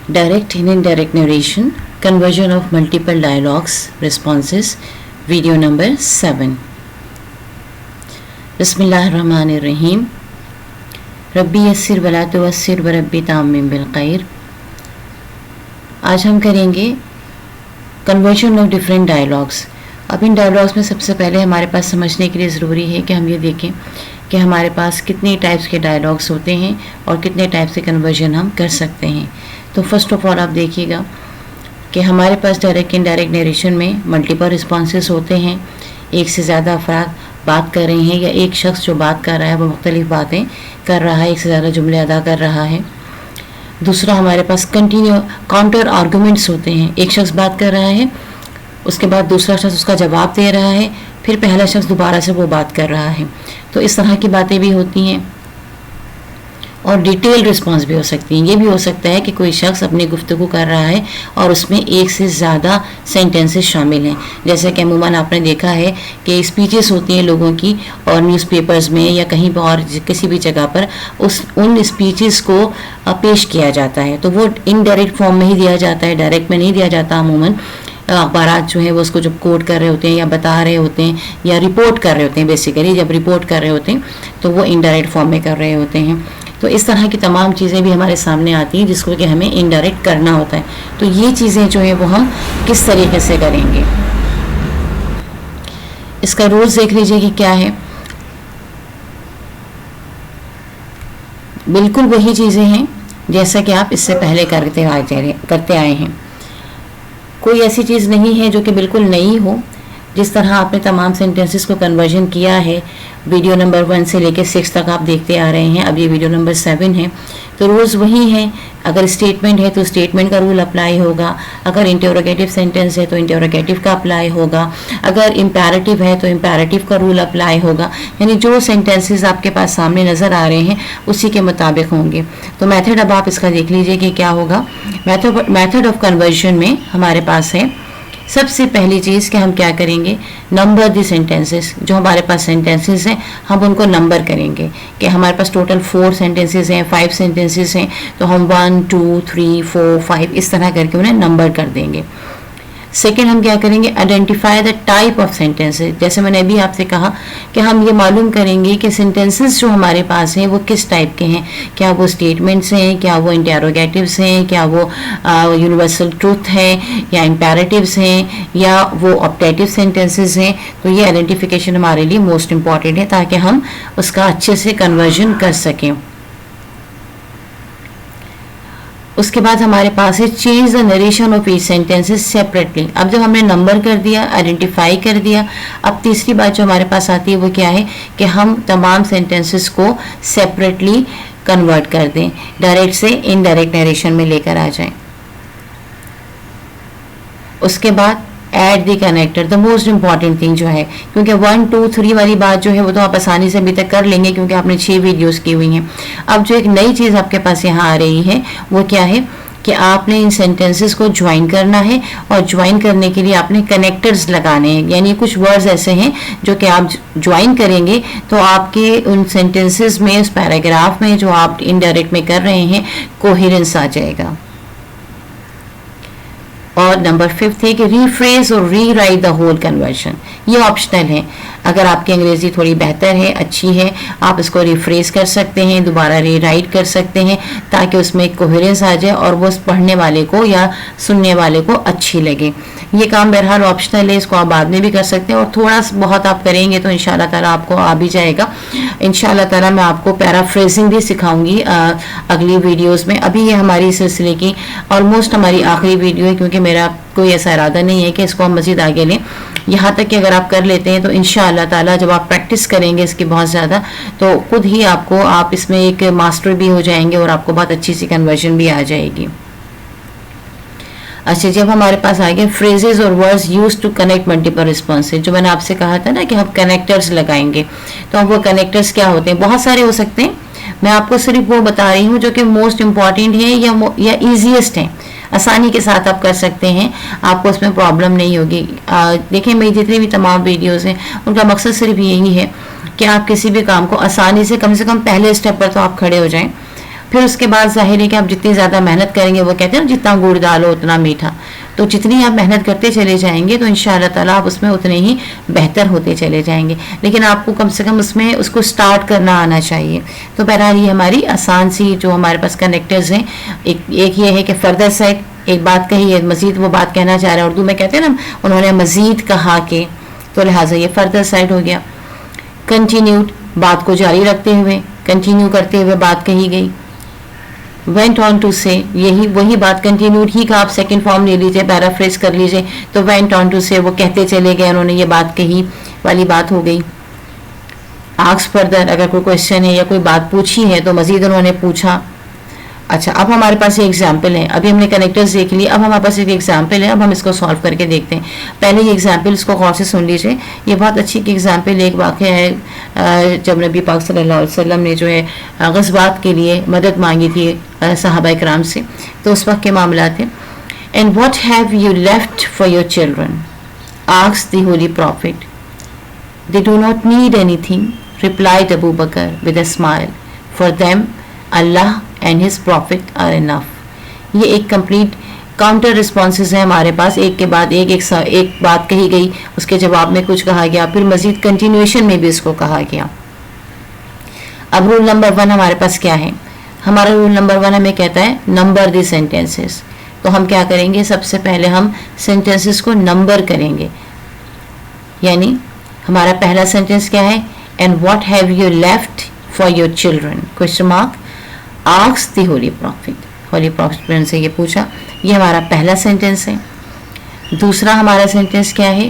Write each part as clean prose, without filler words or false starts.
Direct and indirect narration, conversion of multiple dialogues, responses, video number 7. Bismillahirrahmanirrahim. रब्बी यस्सिर वला तुअस्सिर व रब्बी ताम्मिम bill खैर। आज हम करेंगे कन्वर्जन ऑफ डिफरेंट डायलॉग्स। अब इन डायलॉग्स में सबसे पहले हमारे पास समझने के लिए ज़रूरी है कि हम ये देखें कि हमारे पास कितने टाइप्स के डायलॉग्स होते हैं और कितने टाइप से कन्वर्जन हम कर सकते हैं। तो फर्स्ट ऑफ ऑल आप देखिएगा कि हमारे पास डायरेक्ट इनडायरेक्ट नरेशन में मल्टीपल रिस्पॉन्सेस होते हैं। एक से ज़्यादा अफराद बात कर रहे हैं या एक शख्स जो बात कर रहा है वो मुख्तलिफ बातें कर रहा है, एक से ज़्यादा जुमले अदा कर रहा है। दूसरा, हमारे पास कंटिन्यू काउंटर आर्गूमेंट्स होते हैं। एक शख्स बात कर रहा है, उसके बाद दूसरा शख्स उसका जवाब दे रहा है, फिर पहला शख्स दोबारा से वो बात कर रहा है। तो इस तरह की बातें भी होती हैं। और डिटेल रिस्पॉन्स भी हो सकती हैं। ये भी हो सकता है कि कोई शख्स अपनी गुफ्तगू कर रहा है और उसमें एक से ज़्यादा सेंटेंसेस शामिल हैं। जैसे कि अमूमन आपने देखा है कि स्पीचेस होती हैं लोगों की और न्यूज़पेपर्स में या कहीं पर और किसी भी जगह पर उन स्पीचेस को पेश किया जाता है। तो वो इनडायरेक्ट फॉर्म में ही दिया जाता है, डायरेक्ट में नहीं दिया जाता। अमूमन अखबार जो है वो उसको जब कोट कर रहे होते हैं या बता रहे होते हैं या रिपोर्ट कर रहे होते हैं, बेसिकली जब रिपोर्ट कर रहे होते हैं तो वो इनडायरेक्ट फॉर्म में कर रहे होते हैं। तो इस तरह की तमाम चीज़ें भी हमारे सामने आती हैं जिसको कि हमें इनडायरेक्ट करना होता है। तो ये चीज़ें जो है वो हम किस तरीके से करेंगे, इसका रूल्स देख लीजिए कि क्या है। बिल्कुल वही चीज़ें हैं जैसा कि आप इससे पहले करते आए हैं। कोई ऐसी चीज़ नहीं है जो कि बिल्कुल नई हो। जिस तरह आपने तमाम सेंटेंसेस को कन्वर्जन किया है, वीडियो नंबर 1 से लेकर 6 तक आप देखते आ रहे हैं, अब ये वीडियो नंबर 7 है। तो रूल्स वही हैं। अगर स्टेटमेंट है तो स्टेटमेंट का रूल अप्लाई होगा, अगर इंटरोगेटिव सेंटेंस है तो इंटरोगेटिव का अप्लाई होगा, अगर इम्पेरेटिव है तो इम्पेरेटिव का रूल अप्लाई होगा। यानी जो सेंटेंसेस आपके पास सामने नज़र आ रहे हैं उसी के मुताबिक होंगे। तो मेथड अब आप इसका देख लीजिए कि क्या होगा। मेथड ऑफ कन्वर्जन में हमारे पास है सबसे पहली चीज़ कि हम क्या करेंगे, नंबर दी सेंटेंसेस। जो हमारे पास सेंटेंसेस हैं हम उनको नंबर करेंगे कि हमारे पास टोटल 4 सेंटेंसेस हैं, 5 सेंटेंसेस हैं, तो हम 1 2 3 4 5 इस तरह करके उन्हें नंबर कर देंगे। सेकेंड, हम क्या करेंगे, identify the type of sentences. जैसे मैंने अभी आपसे कहा कि हम ये मालूम करेंगे कि सेंटेंसेस जो हमारे पास हैं वो किस टाइप के हैं। क्या वो स्टेटमेंट्स हैं, क्या वो इंटेरोगेटिव्स हैं, क्या वो यूनिवर्सल ट्रूथ है, या इम्पेरेटिव्स हैं, या वो ऑप्टेटिव सेंटेंसेस हैं। तो ये आइडेंटिफिकेशन हमारे लिए मोस्ट इंपॉर्टेंट है ताकि हम उसका अच्छे से कन्वर्जन कर सकें। उसके बाद हमारे पास है change the narration of each sentences separately. अब जब हमने नंबर कर दिया, आइडेंटिफाई कर दिया, अब तीसरी बात जो हमारे पास आती है वो क्या है कि हम तमाम सेंटेंसेस को सेपरेटली कन्वर्ट कर दें, डायरेक्ट से इनडायरेक्ट नरेशन में लेकर आ जाएं। उसके बाद add the connector, the most important thing जो है, क्योंकि 1 2 3 वाली बात जो है वो तो आप आसानी से अभी तक कर लेंगे क्योंकि आपने 6 वीडियोस की हुई हैं। अब जो एक नई चीज़ आपके पास यहाँ आ रही है वो क्या है कि आपने इन सेंटेंसेस को ज्वाइन करना है और ज्वाइन करने के लिए आपने कनेक्टर्स लगाने हैं। यानी कुछ वर्ड्स ऐसे हैं जो कि आप ज्वाइन करेंगे तो आपके उन सेंटेंसेस में, उस पैराग्राफ में जो आप इनडायरेक्ट में कर रहे हैं, कोहेरेंस आ जाएगा। और नंबर 5 है कि रीफ्रेज और रीराइट द होल कन्वर्जन। ये ऑप्शनल है। अगर आपकी अंग्रेज़ी थोड़ी बेहतर है, अच्छी है, आप इसको रिफ्रेज कर सकते हैं, दोबारा रीराइट कर सकते हैं ताकि उसमें एक कोहेरेंस आ जाए और वो पढ़ने वाले को या सुनने वाले को अच्छी लगे। ये काम बहरहाल ऑप्शनल है, इसको आप बाद में भी कर सकते हैं और थोड़ा बहुत आप करेंगे तो इंशाल्लाह ताला आपको आ भी जाएगा। इंशाल्लाह ताला मैं आपको पैराफ्रेजिंग भी सिखाऊंगी अगली वीडियोज़ में। अभी ये हमारी सिलसिले की ऑलमोस्ट हमारी आखिरी वीडियो है क्योंकि मेरा कोई ऐसा इरादा नहीं है कि इसको हम मज़ीद आगे लें। यहाँ तक कि अगर आप कर लेते हैं तो इंशाअल्लाह ताला जब आप प्रैक्टिस करेंगे इसकी बहुत ज़्यादा तो खुद ही आप इसमें एक मास्टर भी हो जाएंगे और आपको बहुत अच्छी सी कन्वर्जन भी आ जाएगी। अच्छा, जब हमारे पास आ गए फ्रेजेस और words use to connect multiple responses, जो मैंने आपसे कहा था ना कि हम कनेक्टर्स लगाएंगे, तो वो कनेक्टर्स क्या होते हैं, बहुत सारे हो सकते हैं। मैं आपको सिर्फ वो बता रही हूँ जो कि मोस्ट इम्पॉर्टेंट है या ईजीएस्ट है, आसानी के साथ आप कर सकते हैं, आपको उसमें प्रॉब्लम नहीं होगी। देखिए मेरी जितनी भी तमाम वीडियोस हैं उनका मकसद सिर्फ यही है कि आप किसी भी काम को आसानी से कम पहले स्टेप पर तो आप खड़े हो जाएं फिर उसके बाद जाहिर है कि आप जितनी ज़्यादा मेहनत करेंगे, वो कहते हैं ना जितना गुड़ डालो उतना मीठा, तो जितनी आप मेहनत करते चले जाएंगे तो इंशाअल्लाह ताला आप उसमें उतने ही बेहतर होते चले जाएंगे। लेकिन आपको कम से कम उसमें उसको स्टार्ट करना आना चाहिए। तो बहरहाल ये हमारी आसान सी जो हमारे पास कनेक्टर्स हैं, एक ये है कि फर्दर साइड एक बात कही है, मजीद वो बात कहना चाह रहे हैं, उर्दू में कहते हैं ना उन्होंने मजीद कहा कि, तो लिहाजा ये फर्दर साइड हो गया। कंटिन्यूड, बात को जारी रखते हुए, कंटिन्यू करते हुए बात कही गई। वेंट ऑन टू से, यही वही बात कंटिन्यूड ही का आप सेकंड फॉर्म ले लीजिए, पैराफ्रेज कर लीजिए, तो वेंट ऑन टू से वो कहते चले गए, उन्होंने ये बात कही वाली बात हो गई। आस्क फर्दर, अगर कोई क्वेश्चन है या कोई बात पूछी है तो मजीद उन्होंने पूछा। अच्छा, अब हमारे पास ये एग्जाम्पल है, अभी हमने कनेक्टर्स देख लिए, अब हमारे पास एक एग्जाम्पल है, अब हम इसको सॉल्व करके देखते हैं। पहले ये एग्जाम्पल इसको गौर से सुन लीजिए, ये बहुत अच्छी एग्जाम्पल एक वाक़या है जब नबी पाक सल्लल्लाहु अलैहि वसल्लम ने जो है ग़ज़वात के लिए मदद मांगी थी सहाबा इकराम से, तो उस वक्त के मामला थे। And what have you left for your children, asked the holy prophet. They do not need anything, replied Abu Bakr with a smile, for them Allah and his prophet are enough. ये एक complete counter responses है हमारे पास, एक के बाद एक बात कही गई, उसके जवाब में कुछ कहा गया, फिर मजीद कंटिन्यूएशन में भी इसको कहा गया। अब रूल नंबर 1 हमारे पास क्या है, हमारा रूल नंबर 1 हमें कहता है नंबर द सेंटेंसेस। तो हम क्या करेंगे, सबसे पहले हम सेंटेंसेस को नंबर करेंगे। यानी हमारा पहला सेंटेंस क्या है, and what have you left for your children, question mark, asked the holy profit, holy prophet से ये पूछा, ये हमारा पहला सेंटेंस है। दूसरा हमारा सेंटेंस क्या है,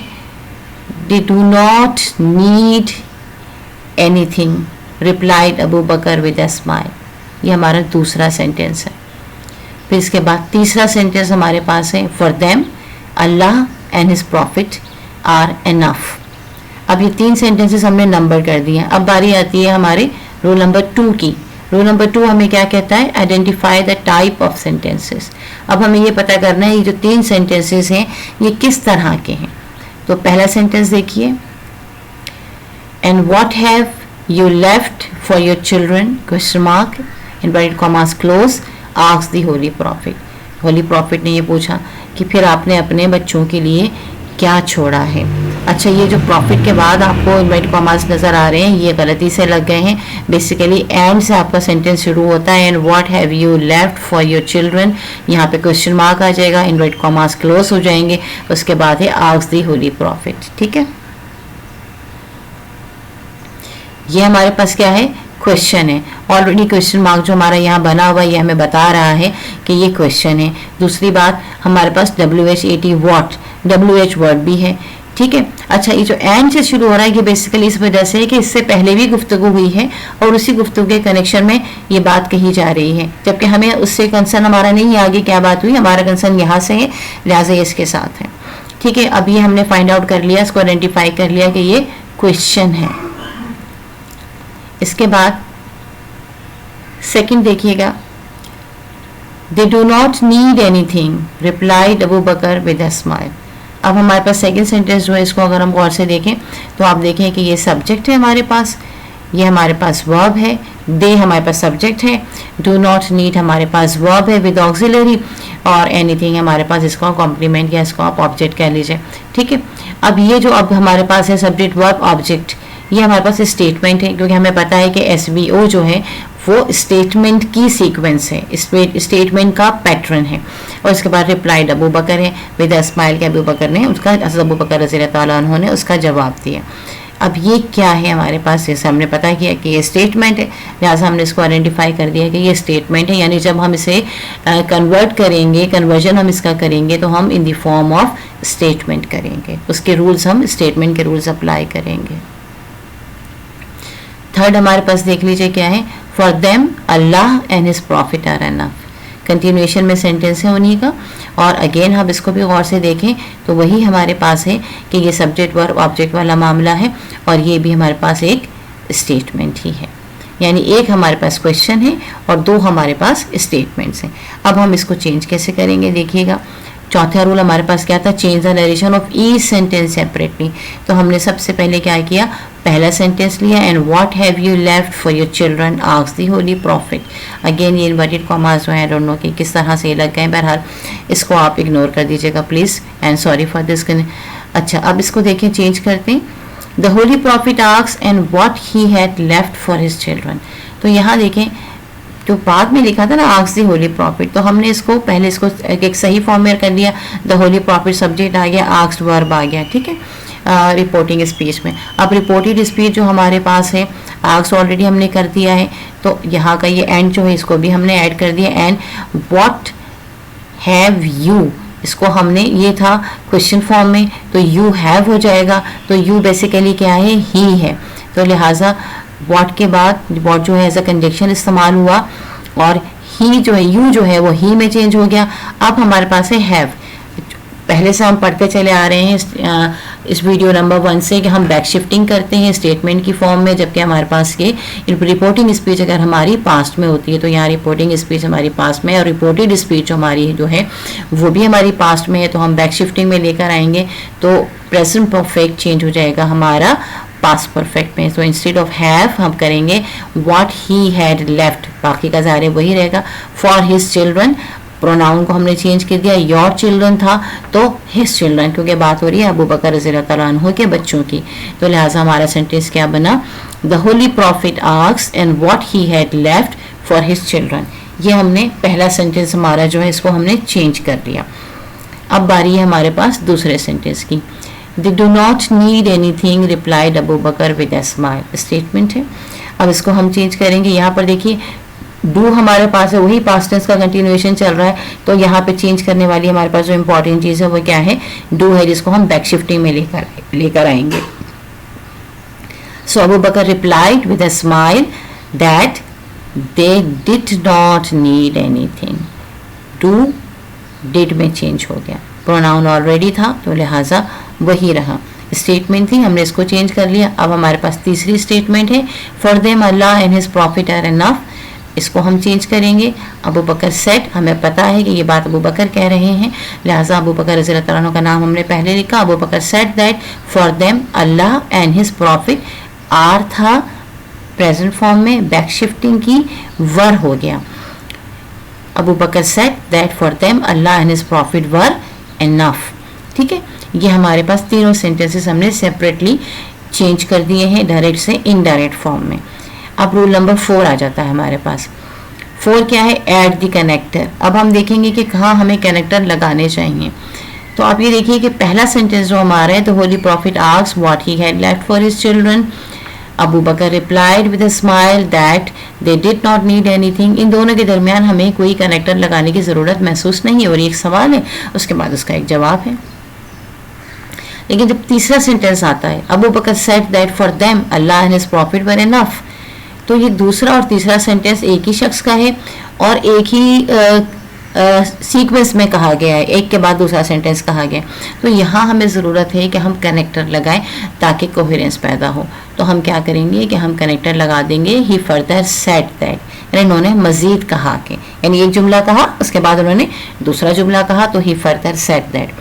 they do not need anything, replied Abu Bakr with a smile, ये हमारा दूसरा सेंटेंस है। फिर इसके बाद तीसरा सेंटेंस हमारे पास है, for them Allah and his prophet are enough. अब ये 3 सेंटेंसेस हमने नंबर कर दिए हैं। अब बारी आती है हमारे रूल नंबर 2 की। रूल नंबर 2 हमें क्या कहता है, identify the type of sentences. अब हमें ये पता करना है ये जो 3 सेंटेंसेस हैं ये किस तरह के हैं। तो पहला सेंटेंस देखिए, and what have you left for your children, question mark, inverted commas close, asked the holy profit. Holy prophet ने ये पूछा कि फिर आपने अपने बच्चों के लिए क्या छोड़ा है। अच्छा, ये जो प्रॉफिट के बाद आपको इनवर्टेड कॉमास नज़र आ रहे हैं ये गलती से लग गए हैं। बेसिकली एंड से आपका सेंटेंस शुरू होता है, and what have you left for your children, यहाँ पे क्वेश्चन मार्क आ जाएगा, इनवर्टेड कॉमास क्लोज हो जाएंगे, उसके बाद है आस्क्ड द होली प्रॉफिट। ठीक है, ये हमारे पास क्या है, क्वेश्चन है। ऑलरेडी क्वेश्चन मार्क जो हमारा यहाँ बना हुआ है ये हमें बता रहा है कि ये क्वेश्चन है। दूसरी बात, हमारे पास WH80 वॉट, WH वर्ड भी है। ठीक है, अच्छा, ये जो एंड से शुरू हो रहा है ये बेसिकली इस वजह से है कि इससे पहले भी गुफ्तगू हुई है और उसी गुफ्तगू के कनेक्शन में ये बात कही जा रही है, जबकि हमें उससे कंसर्न हमारा नहीं है आगे क्या बात हुई, हमारा कंसर्न यहाँ से है, लिहाजा ये इसके साथ है। ठीक है, अब ये हमने फाइंड आउट कर लिया, इसको आइडेंटिफाई कर लिया कि ये क्वेश्चन है। इसके बाद सेकंड देखिएगा, they do not need anything, replied Abu Bakr with a smile. अब हमारे पास सेकंड सेंटेंस जो है इसको अगर हम गौर से देखें तो आप देखें कि ये सब्जेक्ट है हमारे पास, ये हमारे पास वर्ब है, दे हमारे पास सब्जेक्ट है, डू नॉट नीड हमारे पास वर्ब है विद ऑक्सिलरी, और एनीथिंग हमारे पास इसको कॉम्प्लीमेंट या इसको आप ऑब्जेक्ट कह लीजिए। ठीक है, अब ये जो अब हमारे पास है सब्जेक्ट वर्ब ऑब्जेक्ट, ये हमारे पास स्टेटमेंट है, क्योंकि हमें पता है कि SVO जो है वो स्टेटमेंट की सीक्वेंस है, स्टेटमेंट का पैटर्न है। और इसके बाद रिप्लाइड अबू बकर है विद अ स्माइल के अबू बकर ने उसका, अबू बकर रज़ी अल्लाह ताला अन्हु ने उसका जवाब दिया। अब ये क्या है हमारे पास, जैसे हमने पता किया कि ये स्टेटमेंट है, लिहाजा हमने इसको आइडेंटिफाई कर दिया कि ये स्टेटमेंट है। यानी जब हम इसे कन्वर्ट करेंगे, कन्वर्जन हम इसका करेंगे तो हम in the form of statement करेंगे, उसके रूल्स हम स्टेटमेंट के रूल्स अप्लाई करेंगे। थर्ड हमारे पास देख लीजिए क्या है, for them Allah and his prophet are enough. Continuation में सेंटेंस है उन्हीं का, और अगेन हम इसको भी गौर से देखें तो वही हमारे पास है कि ये सब्जेक्ट वर्ब ऑब्जेक्ट वाला मामला है और ये भी हमारे पास एक स्टेटमेंट ही है। यानी एक हमारे पास क्वेश्चन है और 2 हमारे पास स्टेटमेंट्स हैं। अब हम इसको चेंज कैसे करेंगे देखिएगा, चौथा रूल हमारे पास क्या था, change the narration of each sentence separately. तो हमने सबसे पहले क्या किया, पहला सेंटेंस लिया, and what have you left for your children asked the holy profit. Again ये इन्वर्टेड कॉमास जो है, आई डोंट नो कि किस तरह से लग गए, बहरहाल इसको आप इग्नोर कर दीजिएगा please, and sorry for this. अच्छा, अब इसको देखें, चेंज करते हैं। The holy prophet asked and what he had left for his children. तो यहाँ देखें, जो बाद में लिखा था ना आस्क्ड द होली प्रॉफिट, तो हमने इसको पहले इसको एक सही फॉर्म में कर दिया। द होली प्रॉफिट सब्जेक्ट आ गया, आस्क्ड वर्ब आ गया, ठीक है, रिपोर्टिंग स्पीच में। अब रिपोर्टेड स्पीच जो हमारे पास है, आस्क्ड ऑलरेडी हमने कर दिया है, तो यहाँ का ये एंड जो है इसको भी हमने ऐड कर दिया। एंड व्हाट हैव यू, इसको हमने, ये था क्वेश्चन फॉर्म में, तो यू हैव हो जाएगा। तो यू बेसिकली क्या है, ही है, तो लिहाजा व्हाट के बाद व्हाट जो है एज अ कंजक्शन इस्तेमाल हुआ, और ही जो है, यू जो है वो ही में चेंज हो गया। अब हमारे पास है हैव। पहले से हम पढ़ते चले आ रहे हैं इस वीडियो नंबर 1 से कि हम बैक शिफ्टिंग करते हैं स्टेटमेंट की फॉर्म में, जबकि हमारे पास ये रिपोर्टिंग स्पीच अगर हमारी पास्ट में होती है, तो यहाँ रिपोर्टिंग स्पीच हमारी पास्ट में है, और रिपोर्टेड स्पीच जो हमारी जो है वो भी हमारी पास्ट में है, तो हम बैक शिफ्टिंग में लेकर आएंगे, तो प्रेजेंट परफेक्ट चेंज हो जाएगा हमारा पास्ट परफेक्ट में। तो इंस्टेड ऑफ हैव हम करेंगे व्हाट ही हैड लेफ्ट, बाकी का ज़ाहिर वही रहेगा, फॉर हिज चिल्ड्रन। प्रोनाउन को हमने चेंज कर दिया, योर चिल्ड्रन था तो हिज चिल्ड्रन, क्योंकि बात हो रही है अबू बकर रज़ियल्लाहु तआला अन्हु के बच्चों की। तो लिहाजा हमारा सेंटेंस क्या बना, the holy prophet asked and what he had left for his children. ये हमने पहला सेंटेंस हमारा जो है इसको हमने चेंज कर दिया। अब बारी है हमारे पास दूसरे सेंटेंस की। They do not need anything replied Abu Bakr with a smile, statement है। अब इसको हम चेंज करेंगे। यहाँ पर देखिए डू हमारे पास है, वही पास्ट टेंस का कंटिन्यूएशन चल रहा है, तो यहाँ पे चेंज करने वाली हमारे पास जो इंपॉर्टेंट चीज़ है वो क्या है, डू है, जिसको हम बैक शिफ्टिंग में लेकर आएंगे। So Abu Bakr replied with a smile that they did not need anything. Do did में चेंज हो गया, प्रोनाउन ऑलरेडी था तो लिहाजा वही रहा। स्टेटमेंट थी, हमने इसको चेंज कर लिया। अब हमारे पास तीसरी स्टेटमेंट है, for them Allah and his prophet are enough. इसको हम चेंज करेंगे। अबू बकर सेड, हमें पता है कि ये बात अबू बकर कह रहे हैं, लिहाजा अबू बकर रज़ियल्लाहु तआला अन्हु का नाम हमने पहले लिखा। Abu Bakr said that for them Allah and his prophet, are था प्रेजेंट फॉर्म में, बैक शिफ्टिंग की वर हो गया। Abu Bakr said that for them Allah and his prophet were enough, ठीक है। ये हमारे पास तीनों सेंटेंसेस हमने सेपरेटली चेंज कर दिए हैं डायरेक्ट से इनडायरेक्ट फॉर्म में। अब रूल नंबर 4 आ जाता है हमारे पास। 4 क्या है, ऐड द कनेक्टर। अब हम देखेंगे कि कहाँ हमें कनेक्टर लगाने चाहिए। तो आप ये देखिए कि पहला सेंटेंस जो हमारा है, the holy prophet asked what he had left for his children, Abu Bakr replied with a smile that they did not need anything. इन दोनों के दरमियान हमें कोई कनेक्टर लगाने की ज़रूरत महसूस नहीं है, और एक सवाल है, उसके बाद उसका एक जवाब है। लेकिन जब तीसरा सेंटेंस आता है, Abu Bakr said that for them Allah and his prophet were enough, तो ये दूसरा और तीसरा सेंटेंस एक ही शख्स का है और एक ही सीक्वेंस में कहा गया है, एक के बाद दूसरा सेंटेंस कहा गया। तो यहाँ हमें ज़रूरत है कि हम कनेक्टर लगाएं ताकि कोहेरेंस पैदा हो। तो हम क्या करेंगे कि हम कनेक्टर लगा देंगे, ही फर्दर सेड दैट, यानी उन्होंने मज़ीद कहा कि, यानी एक जुमला कहा उसके बाद उन्होंने दूसरा जुमला कहा, तो ही फर्दर सेड दैट।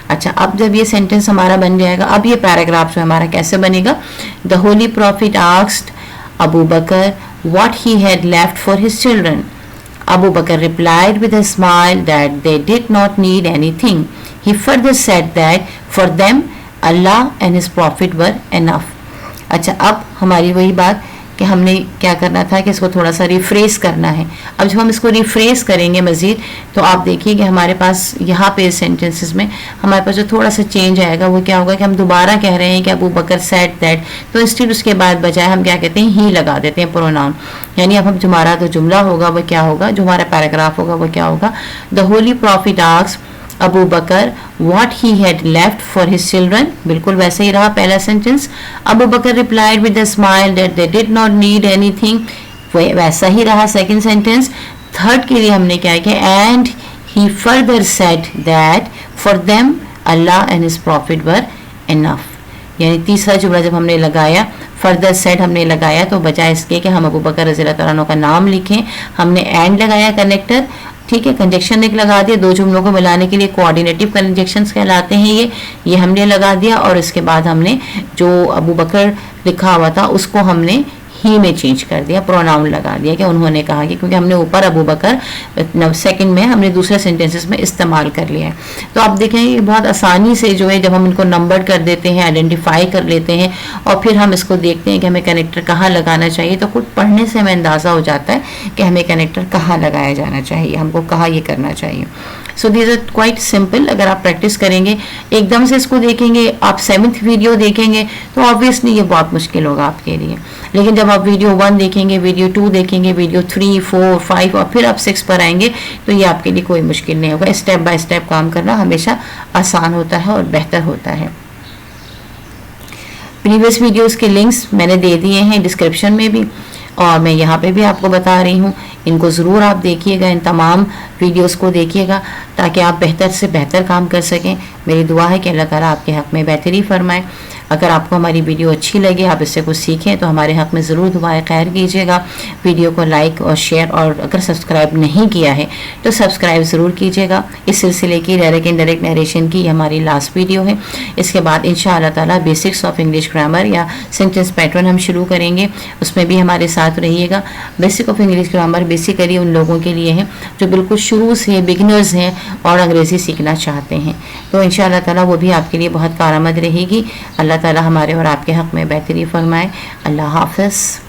अच्छा, अब जब ये सेंटेंस हमारा बन जाएगा, अब ये पैराग्राफ जो हमारा कैसे बनेगा, the holy prophet asked Abu Bakr what he had left for his children. Abu Bakr replied with a smile that they did not need anything. He further said that for them Allah and his prophet were enough. अच्छा, अब हमारी वही बात कि हमने क्या करना था कि इसको थोड़ा सा रिफ्रेश करना है। अब जब हम इसको रिफ्रेश करेंगे मज़ीद, तो आप देखिए कि हमारे पास यहाँ पे सेंटेंसेस में हमारे पास जो थोड़ा सा चेंज आएगा वो क्या होगा कि हम दोबारा कह रहे हैं कि अबू बकर सेड दैट, तो इंस्टेड उसके बाद बजाय हम क्या कहते हैं, ही लगा देते हैं प्रोनाउन। यानी अब हम हमारा जो जुमला होगा वो क्या होगा, जो हमारा पैराग्राफ होगा वो क्या होगा, the holy prophet asked Abu Bakr what he had left for his children, बिल्कुल वैसे ही रहा पहला sentence. Abu Bakr replied with a smile that they did not need anything, वैसा ही रहा सेकंड सेंटेंस। थर्ड के लिए हमने क्या किया, and he further said that for them Allah and his prophet were enough, यानी तीसरा जुमला जब हमने लगाया, फर्दर सेड हमने लगाया, तो बजाय इसके कि हम अबू बकर रज़ियल्लाहु तआला अन्हु का नाम लिखें, हमने एंड लगाया कनेक्टर, ठीक है, कंजक्शन एक लगा दिया, दो जुमलों को मिलाने के लिए कोऑर्डिनेटिव कंजक्शंस कहलाते हैं ये हमने लगा दिया। और इसके बाद हमने जो अबू बकर लिखा हुआ था उसको हमने ही में चेंज कर दिया, प्रोनाउन लगा दिया कि उन्होंने कहा कि, क्योंकि हमने ऊपर अबू बकर सेकंड में हमने दूसरे सेंटेंसेस में इस्तेमाल कर लिया है। तो आप देखेंगे बहुत आसानी से जो है जब हम इनको नंबर कर देते हैं, आइडेंटिफाई कर लेते हैं और फिर हम इसको देखते हैं कि हमें कनेक्टर कहाँ लगाना चाहिए, तो खुद पढ़ने से हमें अंदाज़ा हो जाता है कि हमें कनेक्टर कहाँ लगाया जाना चाहिए, हमको कहाँ ये करना चाहिए। So these are quite simple. अगर आप प्रैक्टिस करेंगे, एकदम से इसको देखेंगे, आप 7th वीडियो देखेंगे तो ऑब्वियसली ये बहुत मुश्किल होगा आपके लिए। लेकिन जब आप वीडियो 1 देखेंगे, वीडियो 2 देखेंगे, वीडियो 3, 4, 5 और फिर आप 6 पर आएंगे तो ये आपके लिए कोई मुश्किल नहीं होगा। स्टेप बाय स्टेप काम करना हमेशा आसान होता है और बेहतर होता है। प्रीवियस वीडियोस के लिंक्स मैंने दे दिए हैं डिस्क्रिप्शन में भी, और मैं यहाँ पे भी आपको बता रही हूँ, इनको ज़रूर आप देखिएगा, इन तमाम वीडियोस को देखिएगा ताकि आप बेहतर से बेहतर काम कर सकें। मेरी दुआ है कि अल्लाह ताला आपके हक़ में बेहतरी फरमाए। अगर आपको हमारी वीडियो अच्छी लगे, आप इससे कुछ सीखें तो हमारे हक़ में ज़रूर दुआएं खैर कीजिएगा। वीडियो को लाइक और शेयर, और अगर सब्सक्राइब नहीं किया है तो सब्सक्राइब ज़रूर कीजिएगा। इस सिलसिले की डायरेक्ट इनडायरेक्ट नरेशन की हमारी लास्ट वीडियो है। इसके बाद इंशाअल्लाह ताला बेसिक्स ऑफ इंग्लिश ग्रामर या सेंटेंस पैटर्न हम शुरू करेंगे, उसमें भी हमारे साथ रहिएगा। Basic of English grammar basically उन लोगों के लिए है जो बिल्कुल शुरू से बिगिनर्स हैं और अंग्रेज़ी सीखना चाहते हैं, तो इंशाअल्लाह ताला वो भी आपके लिए बहुत कारआमद रहेगी। अल्लाह ताला हमारे और आपके हक़ में बेहतरी फरमाए। अल्लाह हाफ़िज़।